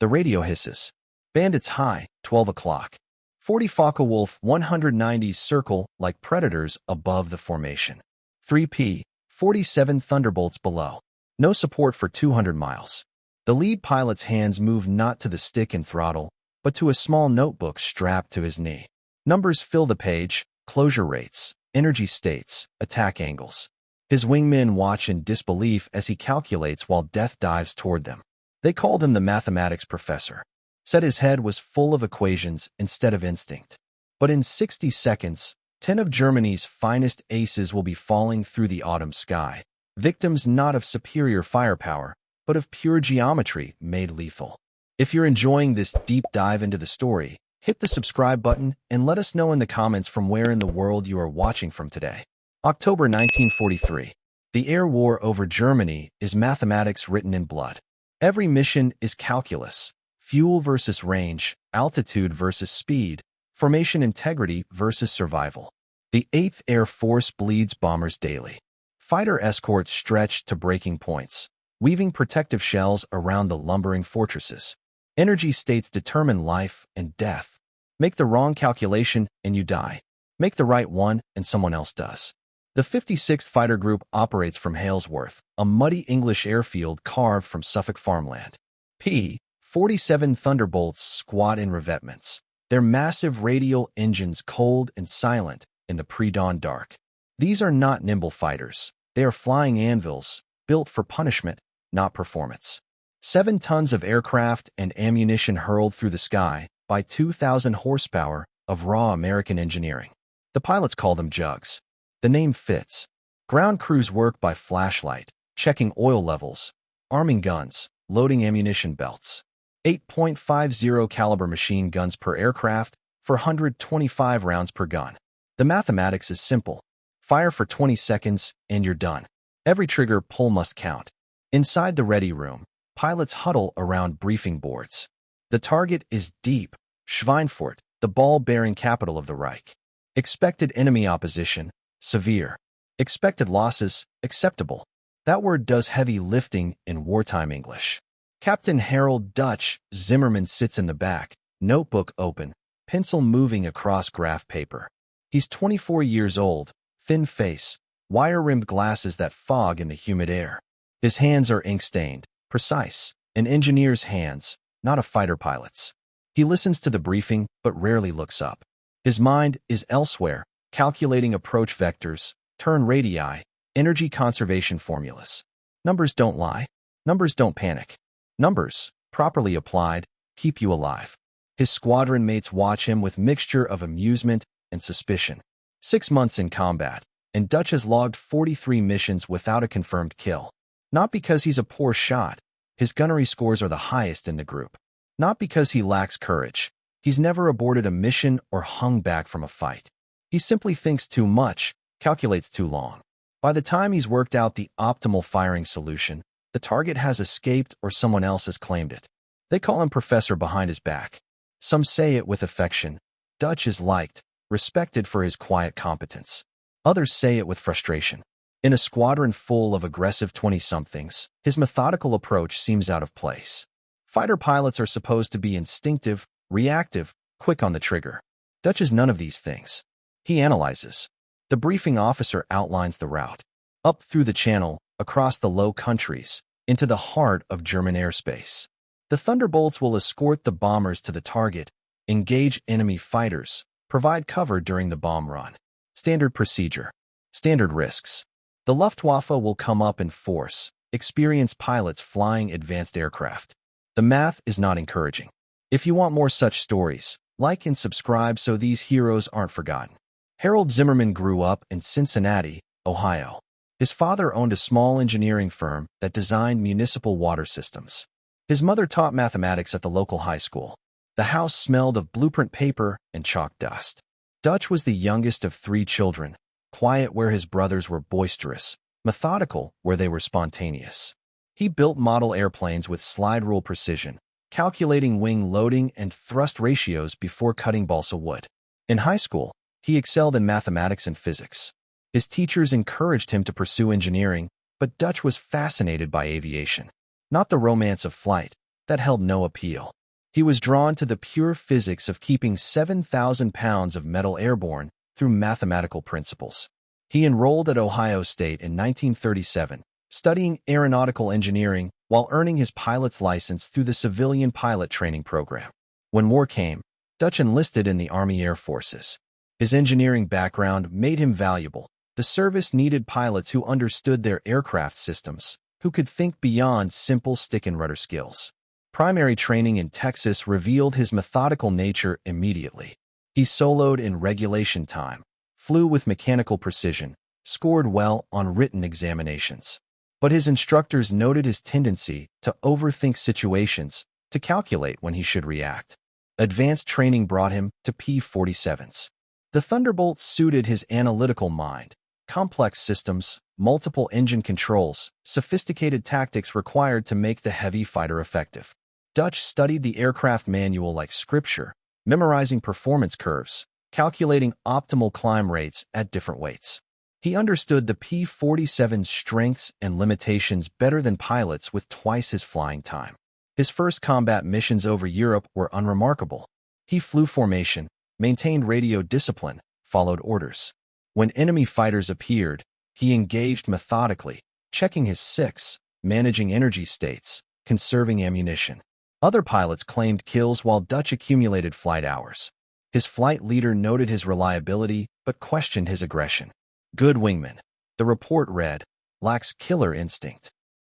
The radio hisses. Bandits high, 12 o'clock. 40 Focke-Wulf 190s circle like predators above the formation. 3 P-47 Thunderbolts below. No support for 200 miles. The lead pilot's hands move not to the stick and throttle, but to a small notebook strapped to his knee. Numbers fill the page, closure rates, energy states, attack angles. His wingmen watch in disbelief as he calculates while death dives toward them. They called him the mathematics professor. Said his head was full of equations instead of instinct. But in 60 seconds, 10 of Germany's finest aces will be falling through the autumn sky, victims not of superior firepower, but of pure geometry made lethal. If you're enjoying this deep dive into the story, hit the subscribe button and let us know in the comments from where in the world you are watching from today. October 1943. The air war over Germany is mathematics written in blood. Every mission is calculus. Fuel versus range, altitude versus speed, formation integrity versus survival. The 8th Air Force bleeds bombers daily. Fighter escorts stretch to breaking points, weaving protective shells around the lumbering fortresses. Energy states determine life and death. Make the wrong calculation and you die. Make the right one and someone else does. The 56th Fighter Group operates from Halesworth, a muddy English airfield carved from Suffolk farmland. P-47 Thunderbolts squat in revetments, their massive radial engines cold and silent in the pre-dawn dark. These are not nimble fighters. They are flying anvils, built for punishment, not performance. 7 tons of aircraft and ammunition hurled through the sky by 2,000 horsepower of raw American engineering. The pilots call them jugs. The name fits. Ground crews work by flashlight, checking oil levels, arming guns, loading ammunition belts. 8.50 caliber machine guns per aircraft for 125 rounds per gun. The mathematics is simple. Fire for 20 seconds and you're done. Every trigger pull must count. Inside the ready room, pilots huddle around briefing boards. The target is deep, Schweinfurt, the ball-bearing capital of the Reich. Expected enemy opposition, severe. Expected losses, acceptable. That word does heavy lifting in wartime English. Captain Harold Dutch Zimmerman sits in the back, notebook open, pencil moving across graph paper. He's 24 years old, thin face, wire-rimmed glasses that fog in the humid air. His hands are ink-stained, precise, an engineer's hands, not a fighter pilot's. He listens to the briefing but rarely looks up. His mind is elsewhere, calculating approach vectors, turn radii, energy conservation formulas. Numbers don't lie. Numbers don't panic. Numbers, properly applied, keep you alive. His squadron mates watch him with mixture of amusement and suspicion. 6 months in combat, and Dutch has logged 43 missions without a confirmed kill. Not because he's a poor shot. His gunnery scores are the highest in the group. Not because he lacks courage. He's never aborted a mission or hung back from a fight. He simply thinks too much, calculates too long. By the time he's worked out the optimal firing solution, the target has escaped or someone else has claimed it. They call him Professor behind his back. Some say it with affection. Dutch is liked, respected for his quiet competence. Others say it with frustration. In a squadron full of aggressive 20-somethings, his methodical approach seems out of place. Fighter pilots are supposed to be instinctive, reactive, quick on the trigger. Dutch is none of these things. He analyzes. The briefing officer outlines the route. Up through the channel, across the Low Countries, into the heart of German airspace. The Thunderbolts will escort the bombers to the target, engage enemy fighters, provide cover during the bomb run. Standard procedure. Standard risks. The Luftwaffe will come up in force, experienced pilots flying advanced aircraft. The math is not encouraging. If you want more such stories, like and subscribe so these heroes aren't forgotten. Harold Zimmerman grew up in Cincinnati, Ohio. His father owned a small engineering firm that designed municipal water systems. His mother taught mathematics at the local high school. The house smelled of blueprint paper and chalk dust. Dutch was the youngest of 3 children, quiet where his brothers were boisterous, methodical where they were spontaneous. He built model airplanes with slide rule precision, calculating wing loading and thrust ratios before cutting balsa wood. In high school, he excelled in mathematics and physics. His teachers encouraged him to pursue engineering, but Dutch was fascinated by aviation. Not the romance of flight, that held no appeal. He was drawn to the pure physics of keeping 7,000 pounds of metal airborne through mathematical principles. He enrolled at Ohio State in 1937, studying aeronautical engineering while earning his pilot's license through the civilian pilot training program. When war came, Dutch enlisted in the Army Air Forces. His engineering background made him valuable. The service needed pilots who understood their aircraft systems, who could think beyond simple stick and rudder skills. Primary training in Texas revealed his methodical nature immediately. He soloed in regulation time, flew with mechanical precision, scored well on written examinations. But his instructors noted his tendency to overthink situations, to calculate when he should react. Advanced training brought him to P-47s. The Thunderbolts suited his analytical mind. Complex systems, multiple engine controls, sophisticated tactics required to make the heavy fighter effective. Dutch studied the aircraft manual like scripture, memorizing performance curves, calculating optimal climb rates at different weights. He understood the P-47's strengths and limitations better than pilots with twice his flying time. His first combat missions over Europe were unremarkable. He flew formation, maintained radio discipline, followed orders. When enemy fighters appeared, he engaged methodically, checking his six, managing energy states, conserving ammunition. Other pilots claimed kills while Dutch accumulated flight hours. His flight leader noted his reliability but questioned his aggression. Good wingman, the report read, lacks killer instinct.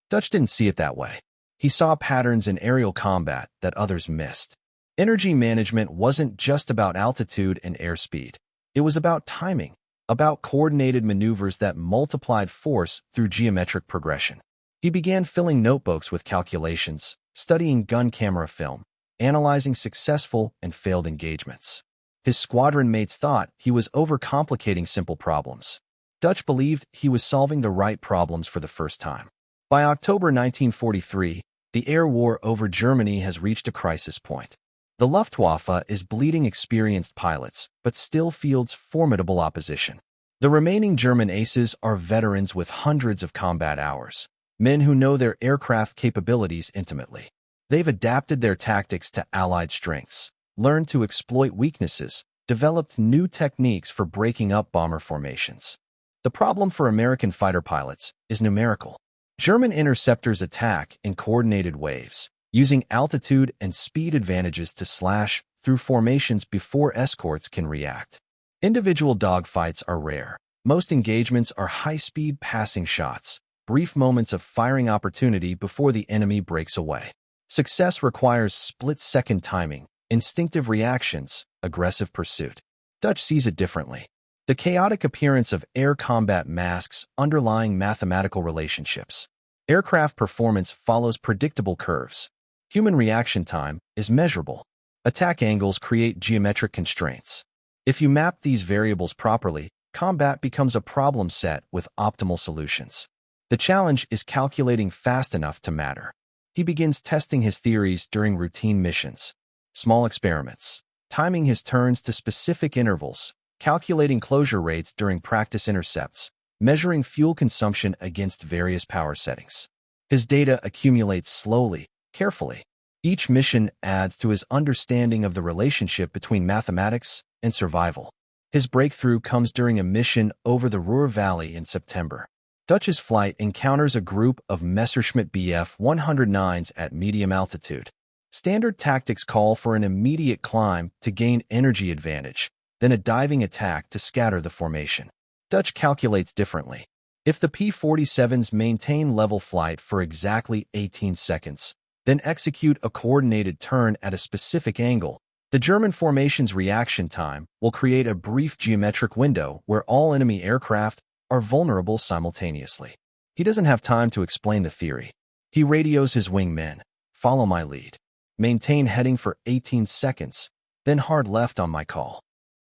Dutch didn't see it that way. He saw patterns in aerial combat that others missed. Energy management wasn't just about altitude and airspeed. It was about timing, about coordinated maneuvers that multiplied force through geometric progression. He began filling notebooks with calculations, studying gun camera film, analyzing successful and failed engagements. His squadron mates thought he was overcomplicating simple problems. Dutch believed he was solving the right problems for the first time. By October 1943, the air war over Germany has reached a crisis point. The Luftwaffe is bleeding experienced pilots, but still fields formidable opposition. The remaining German aces are veterans with hundreds of combat hours, men who know their aircraft capabilities intimately. They've adapted their tactics to Allied strengths, learned to exploit weaknesses, developed new techniques for breaking up bomber formations. The problem for American fighter pilots is numerical. German interceptors attack in coordinated waves, using altitude and speed advantages to slash through formations before escorts can react. Individual dogfights are rare. Most engagements are high-speed passing shots, brief moments of firing opportunity before the enemy breaks away. Success requires split-second timing, instinctive reactions, aggressive pursuit. Dutch sees it differently. The chaotic appearance of air combat masks underlying mathematical relationships. Aircraft performance follows predictable curves. Human reaction time is measurable. Attack angles create geometric constraints. If you map these variables properly, combat becomes a problem set with optimal solutions. The challenge is calculating fast enough to matter. He begins testing his theories during routine missions. Small experiments, timing his turns to specific intervals, calculating closure rates during practice intercepts, measuring fuel consumption against various power settings. His data accumulates slowly, carefully. Each mission adds to his understanding of the relationship between mathematics and survival. His breakthrough comes during a mission over the Ruhr Valley in September. Dutch's flight encounters a group of Messerschmitt Bf 109s at medium altitude. Standard tactics call for an immediate climb to gain energy advantage, then a diving attack to scatter the formation. Dutch calculates differently. If the P-47s maintain level flight for exactly 18 seconds, then execute a coordinated turn at a specific angle, the German formation's reaction time will create a brief geometric window where all enemy aircraft are vulnerable simultaneously. He doesn't have time to explain the theory. He radios his wingmen, follow my lead. Maintain heading for 18 seconds, then hard left on my call.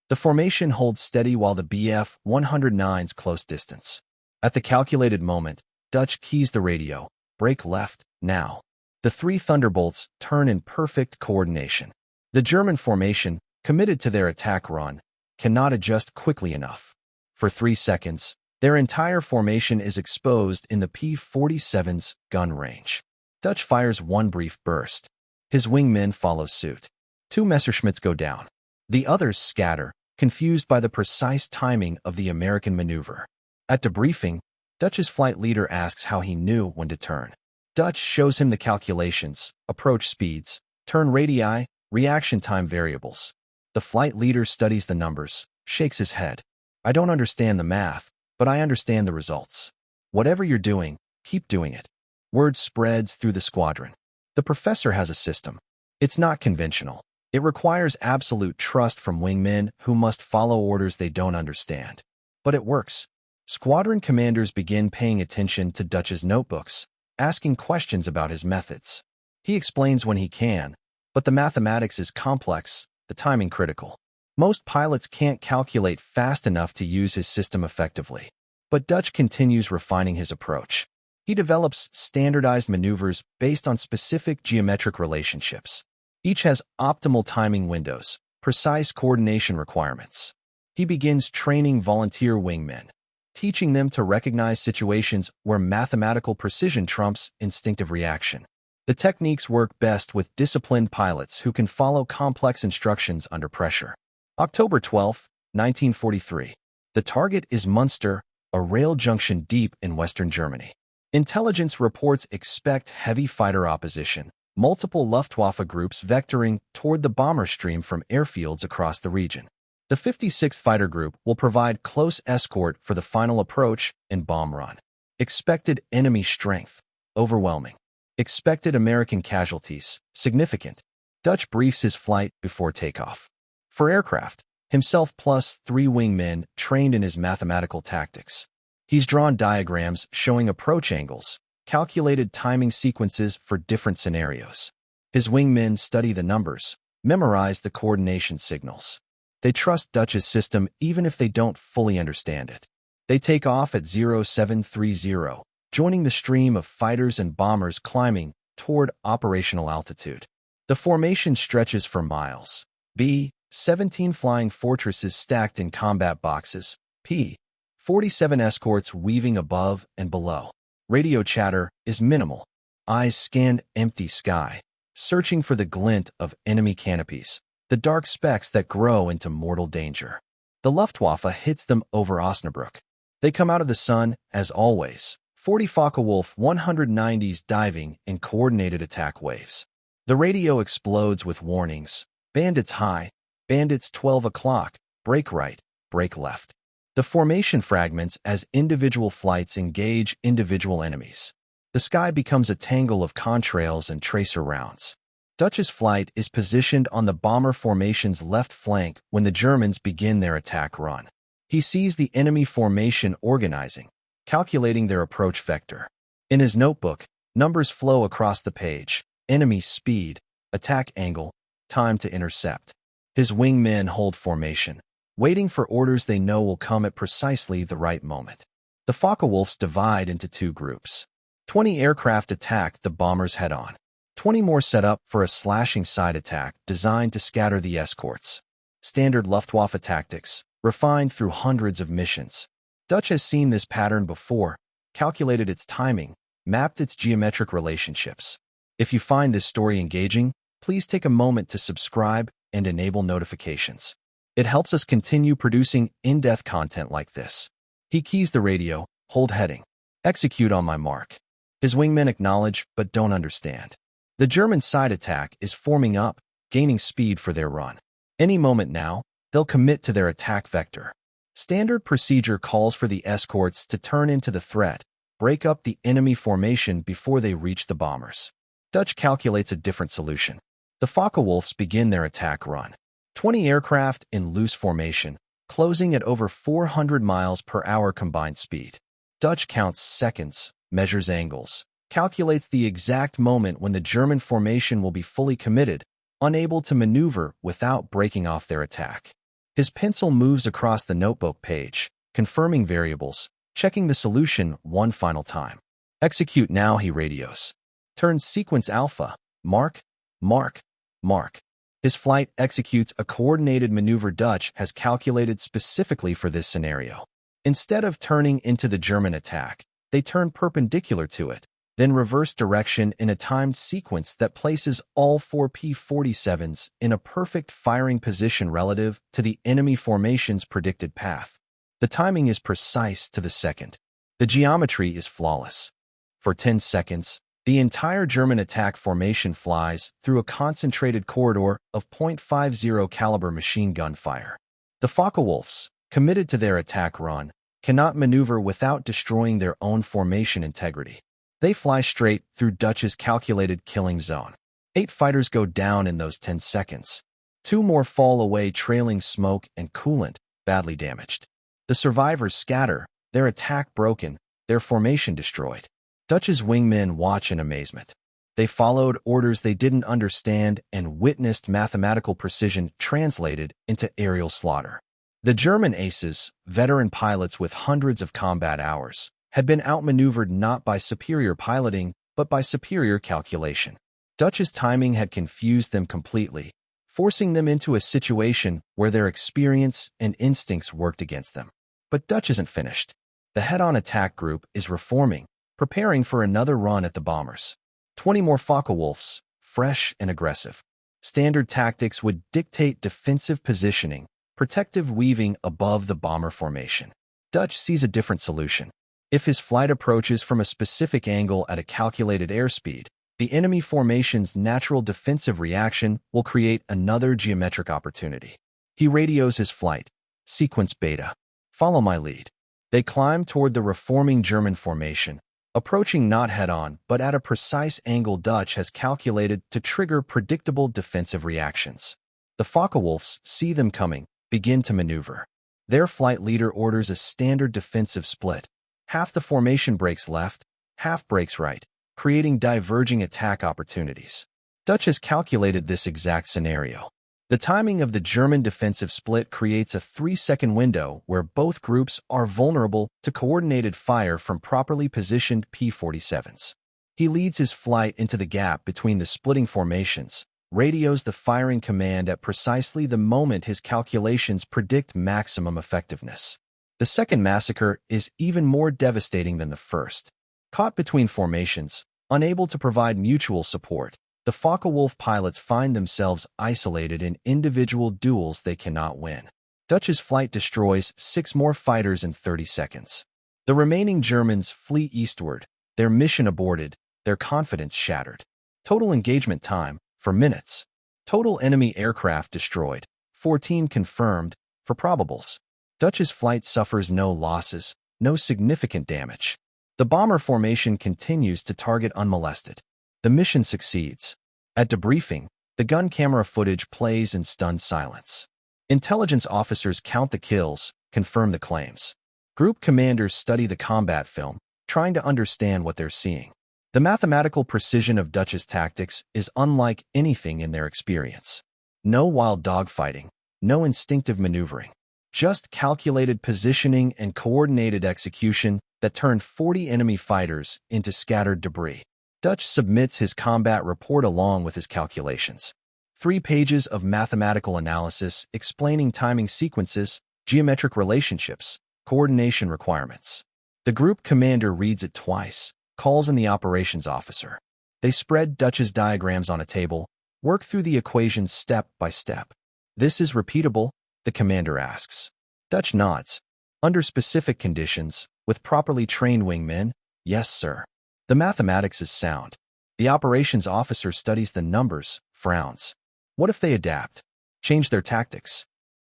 The formation holds steady while the Bf 109's close distance. At the calculated moment, Dutch keys the radio, brake left, now. The three Thunderbolts turn in perfect coordination. The German formation, committed to their attack run, cannot adjust quickly enough. For 3 seconds, their entire formation is exposed in the P-47's gun range. Dutch fires one brief burst. His wingmen follow suit. 2 Messerschmitts go down. The others scatter, confused by the precise timing of the American maneuver. At debriefing, Dutch's flight leader asks how he knew when to turn. Dutch shows him the calculations, approach speeds, turn radii, reaction time variables. The flight leader studies the numbers, shakes his head. I don't understand the math, but I understand the results. Whatever you're doing, keep doing it. Word spreads through the squadron. The professor has a system. It's not conventional. It requires absolute trust from wingmen who must follow orders they don't understand. But it works. Squadron commanders begin paying attention to Dutch's notebooks, asking questions about his methods. He explains when he can, but the mathematics is complex, the timing critical. Most pilots can't calculate fast enough to use his system effectively. But Dutch continues refining his approach. He develops standardized maneuvers based on specific geometric relationships. Each has optimal timing windows, precise coordination requirements. He begins training volunteer wingmen, teaching them to recognize situations where mathematical precision trumps instinctive reaction. The techniques work best with disciplined pilots who can follow complex instructions under pressure. October 12, 1943. The target is Munster, a rail junction deep in western Germany. Intelligence reports expect heavy fighter opposition, multiple Luftwaffe groups vectoring toward the bomber stream from airfields across the region. The 56th Fighter Group will provide close escort for the final approach and bomb run. Expected enemy strength, overwhelming. Expected American casualties, significant. Dutch briefs his flight before takeoff. For aircraft, himself plus 3 wingmen trained in his mathematical tactics. He's drawn diagrams showing approach angles, calculated timing sequences for different scenarios. His wingmen study the numbers, memorize the coordination signals. They trust Dutch's system even if they don't fully understand it. They take off at 0730, joining the stream of fighters and bombers climbing toward operational altitude. The formation stretches for miles. B-17 flying fortresses stacked in combat boxes. P-47 escorts weaving above and below. Radio chatter is minimal. Eyes scan empty sky, searching for the glint of enemy canopies, the dark specks that grow into mortal danger. The Luftwaffe hits them over Osnabrück. They come out of the sun, as always, 40 Focke-Wulf 190s diving in coordinated attack waves. The radio explodes with warnings. Bandits high, bandits 12 o'clock, break right, break left. The formation fragments as individual flights engage individual enemies. The sky becomes a tangle of contrails and tracer rounds. Dutch's flight is positioned on the bomber formation's left flank when the Germans begin their attack run. He sees the enemy formation organizing, calculating their approach vector. In his notebook, numbers flow across the page: enemy speed, attack angle, time to intercept. His wingmen hold formation, waiting for orders they know will come at precisely the right moment. The Focke-Wulfs divide into 2 groups. 20 aircraft attack the bombers head-on. 20 more set up for a slashing side attack designed to scatter the escorts. Standard Luftwaffe tactics, refined through hundreds of missions. Dutch has seen this pattern before, calculated its timing, mapped its geometric relationships. If you find this story engaging, please take a moment to subscribe and enable notifications. It helps us continue producing in-depth content like this. He keys the radio, hold heading. Execute on my mark. His wingmen acknowledge but don't understand. The German side attack is forming up, gaining speed for their run. Any moment now, they'll commit to their attack vector. Standard procedure calls for the escorts to turn into the threat, break up the enemy formation before they reach the bombers. Dutch calculates a different solution. The Focke-Wulfs begin their attack run. 20 aircraft in loose formation, closing at over 400 miles per hour combined speed. Dutch counts seconds, measures angles, calculates the exact moment when the German formation will be fully committed, unable to maneuver without breaking off their attack. His pencil moves across the notebook page, confirming variables, checking the solution one final time. Execute now, he radios. Turns sequence alpha, mark, mark, mark. His flight executes a coordinated maneuver Dutch has calculated specifically for this scenario. Instead of turning into the German attack, they turn perpendicular to it, then reverse direction in a timed sequence that places all 4 P-47s in a perfect firing position relative to the enemy formation's predicted path. The timing is precise to the second. The geometry is flawless. For 10 seconds, the entire German attack formation flies through a concentrated corridor of .50 caliber machine gun fire. The Focke-Wulfs, committed to their attack run, cannot maneuver without destroying their own formation integrity. They fly straight through Dutch's calculated killing zone. 8 fighters go down in those 10 seconds. 2 more fall away trailing smoke and coolant, badly damaged. The survivors scatter, their attack broken, their formation destroyed. Dutch's wingmen watch in amazement. They followed orders they didn't understand and witnessed mathematical precision translated into aerial slaughter. The German aces, veteran pilots with hundreds of combat hours, had been outmaneuvered not by superior piloting, but by superior calculation. Dutch's timing had confused them completely, forcing them into a situation where their experience and instincts worked against them. But Dutch isn't finished. The head-on attack group is reforming, preparing for another run at the bombers. 20 more Focke-Wulfs, fresh and aggressive. Standard tactics would dictate defensive positioning, protective weaving above the bomber formation. Dutch sees a different solution. If his flight approaches from a specific angle at a calculated airspeed, the enemy formation's natural defensive reaction will create another geometric opportunity. He radios his flight. Sequence Beta. Follow my lead. They climb toward the reforming German formation, approaching not head-on but at a precise angle Dutch has calculated to trigger predictable defensive reactions. The Focke-Wulfs see them coming, begin to maneuver. Their flight leader orders a standard defensive split. Half the formation breaks left, half breaks right, creating diverging attack opportunities. Dutch has calculated this exact scenario. The timing of the German defensive split creates a 3-second window where both groups are vulnerable to coordinated fire from properly positioned P-47s. He leads his flight into the gap between the splitting formations, radios the firing command at precisely the moment his calculations predict maximum effectiveness. The second massacre is even more devastating than the first. Caught between formations, unable to provide mutual support, the Focke-Wulf pilots find themselves isolated in individual duels they cannot win. Dutch's flight destroys 6 more fighters in 30 seconds. The remaining Germans flee eastward, their mission aborted, their confidence shattered. Total engagement time, for minutes. Total enemy aircraft destroyed, 14 confirmed, for probables. Dutch's flight suffers no losses, no significant damage. The bomber formation continues to target unmolested. The mission succeeds. At debriefing, the gun camera footage plays in stunned silence. Intelligence officers count the kills, confirm the claims. Group commanders study the combat film, trying to understand what they're seeing. The mathematical precision of Dutch's tactics is unlike anything in their experience. No wild dogfighting, no instinctive maneuvering. Just calculated positioning and coordinated execution that turned 40 enemy fighters into scattered debris. Dutch submits his combat report along with his calculations. 3 pages of mathematical analysis explaining timing sequences, geometric relationships, coordination requirements. The group commander reads it twice, calls in the operations officer. They spread Dutch's diagrams on a table, work through the equations step by step. This is repeatable? The commander asks. Dutch nods. Under specific conditions, with properly trained wingmen, yes, sir. The mathematics is sound. The operations officer studies the numbers, frowns. What if they adapt? Change their tactics?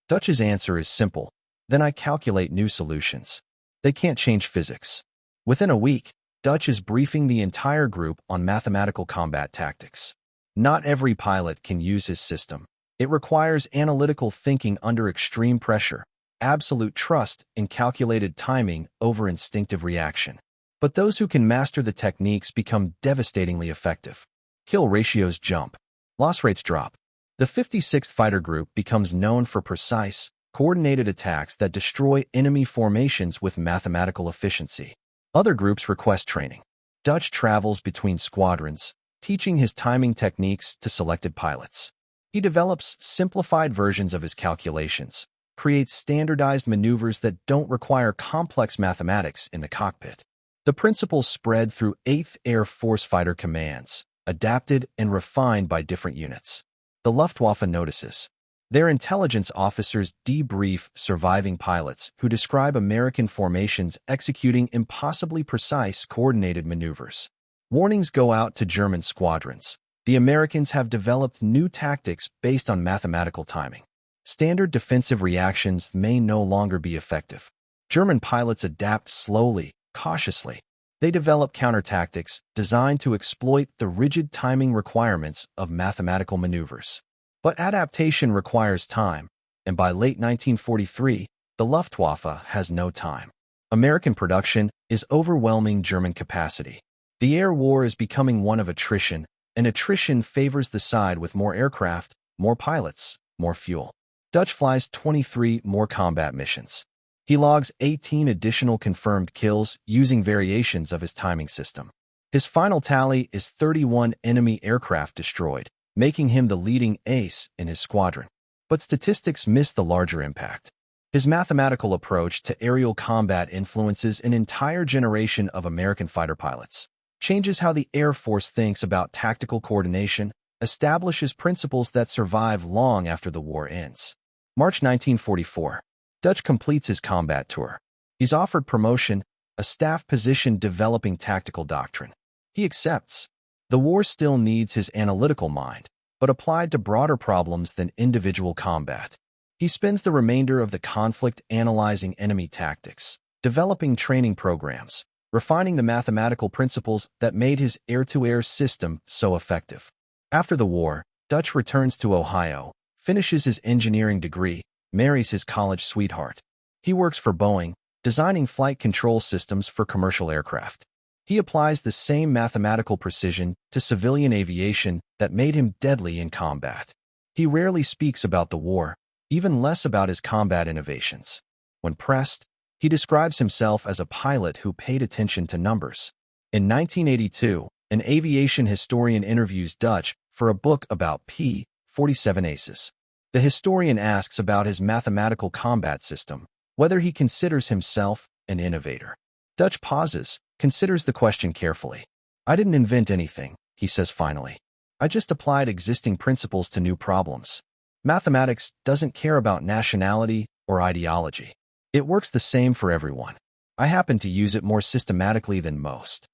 Dutch's answer is simple. Then I calculate new solutions. They can't change physics. Within a week, Dutch is briefing the entire group on mathematical combat tactics. Not every pilot can use his system. It requires analytical thinking under extreme pressure, absolute trust in calculated timing over instinctive reaction. But those who can master the techniques become devastatingly effective. Kill ratios jump. Loss rates drop. The 56th Fighter Group becomes known for precise, coordinated attacks that destroy enemy formations with mathematical efficiency. Other groups request training. Dutch travels between squadrons, teaching his timing techniques to selected pilots. He develops simplified versions of his calculations, creates standardized maneuvers that don't require complex mathematics in the cockpit. The principles spread through 8th Air Force fighter commands, adapted and refined by different units. The Luftwaffe notices. Their intelligence officers debrief surviving pilots who describe American formations executing impossibly precise, coordinated maneuvers. Warnings go out to German squadrons. The Americans have developed new tactics based on mathematical timing. Standard defensive reactions may no longer be effective. German pilots adapt slowly, cautiously. They develop counter-tactics designed to exploit the rigid timing requirements of mathematical maneuvers. But adaptation requires time, and by late 1943, the Luftwaffe has no time. American production is overwhelming German capacity. The air war is becoming one of attrition, and attrition favors the side with more aircraft, more pilots, more fuel. Dutch flies 23 more combat missions. He logs 18 additional confirmed kills using variations of his timing system. His final tally is 31 enemy aircraft destroyed, making him the leading ace in his squadron. But statistics miss the larger impact. His mathematical approach to aerial combat influences an entire generation of American fighter pilots, changes how the Air Force thinks about tactical coordination, establishes principles that survive long after the war ends. March 1944. Dutch completes his combat tour. He's offered promotion, a staff position developing tactical doctrine. He accepts. The war still needs his analytical mind, but applied to broader problems than individual combat. He spends the remainder of the conflict analyzing enemy tactics, developing training programs, refining the mathematical principles that made his air-to-air system so effective. After the war, Dutch returns to Ohio, finishes his engineering degree, marries his college sweetheart. He works for Boeing, designing flight control systems for commercial aircraft. He applies the same mathematical precision to civilian aviation that made him deadly in combat. He rarely speaks about the war, even less about his combat innovations. When pressed, he describes himself as a pilot who paid attention to numbers. In 1982, an aviation historian interviews Dutch for a book about P-47 aces. The historian asks about his mathematical combat system, whether he considers himself an innovator. Dutch pauses, considers the question carefully. "I didn't invent anything," he says finally. "I just applied existing principles to new problems. Mathematics doesn't care about nationality or ideology. It works the same for everyone. I happen to use it more systematically than most."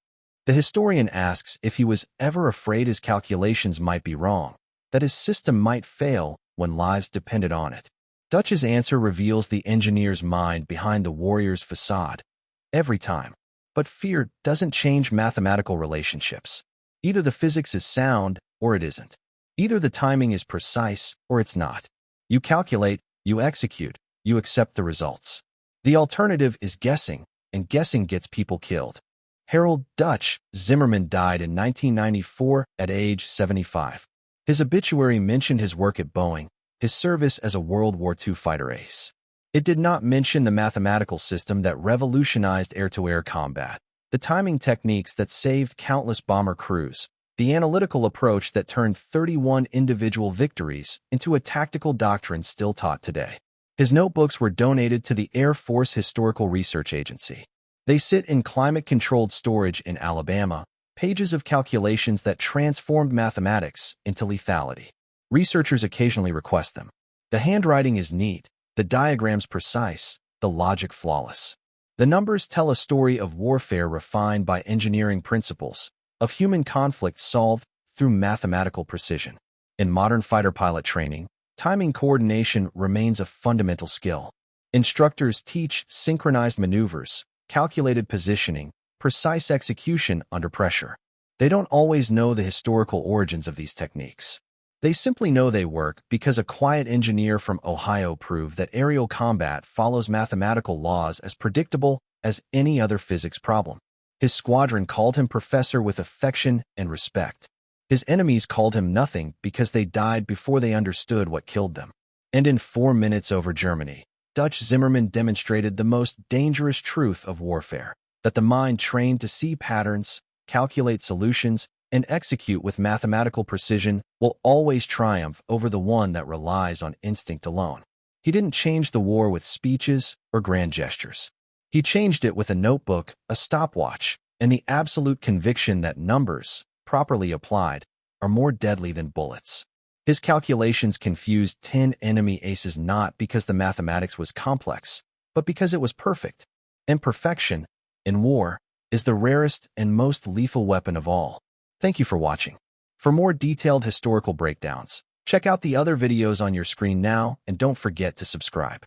The historian asks if he was ever afraid his calculations might be wrong, that his system might fail when lives depended on it. Dutch's answer reveals the engineer's mind behind the warrior's facade. Every time. But fear doesn't change mathematical relationships. Either the physics is sound or it isn't. Either the timing is precise or it's not. You calculate, you execute, you accept the results. The alternative is guessing, and guessing gets people killed. Harold Dutch Zimmerman died in 1994 at age 75. His obituary mentioned his work at Boeing, his service as a World War II fighter ace. It did not mention the mathematical system that revolutionized air-to-air combat, the timing techniques that saved countless bomber crews, the analytical approach that turned 31 individual victories into a tactical doctrine still taught today. His notebooks were donated to the Air Force Historical Research Agency. They sit in climate-controlled storage in Alabama, pages of calculations that transformed mathematics into lethality. Researchers occasionally request them. The handwriting is neat, the diagrams precise, the logic flawless. The numbers tell a story of warfare refined by engineering principles, of human conflict solved through mathematical precision. In modern fighter pilot training, timing coordination remains a fundamental skill. Instructors teach synchronized maneuvers, calculated positioning, precise execution under pressure. They don't always know the historical origins of these techniques. They simply know they work because a quiet engineer from Ohio proved that aerial combat follows mathematical laws as predictable as any other physics problem. His squadron called him professor with affection and respect. His enemies called him nothing because they died before they understood what killed them. And in 4 minutes over Germany, Dutch Zimmerman demonstrated the most dangerous truth of warfare, that the mind trained to see patterns, calculate solutions, and execute with mathematical precision will always triumph over the one that relies on instinct alone. He didn't change the war with speeches or grand gestures. He changed it with a notebook, a stopwatch, and the absolute conviction that numbers, properly applied, are more deadly than bullets. His calculations confused 10 enemy aces not because the mathematics was complex, but because it was perfect. And perfection, in war, is the rarest and most lethal weapon of all. Thank you for watching. For more detailed historical breakdowns, check out the other videos on your screen now and don't forget to subscribe.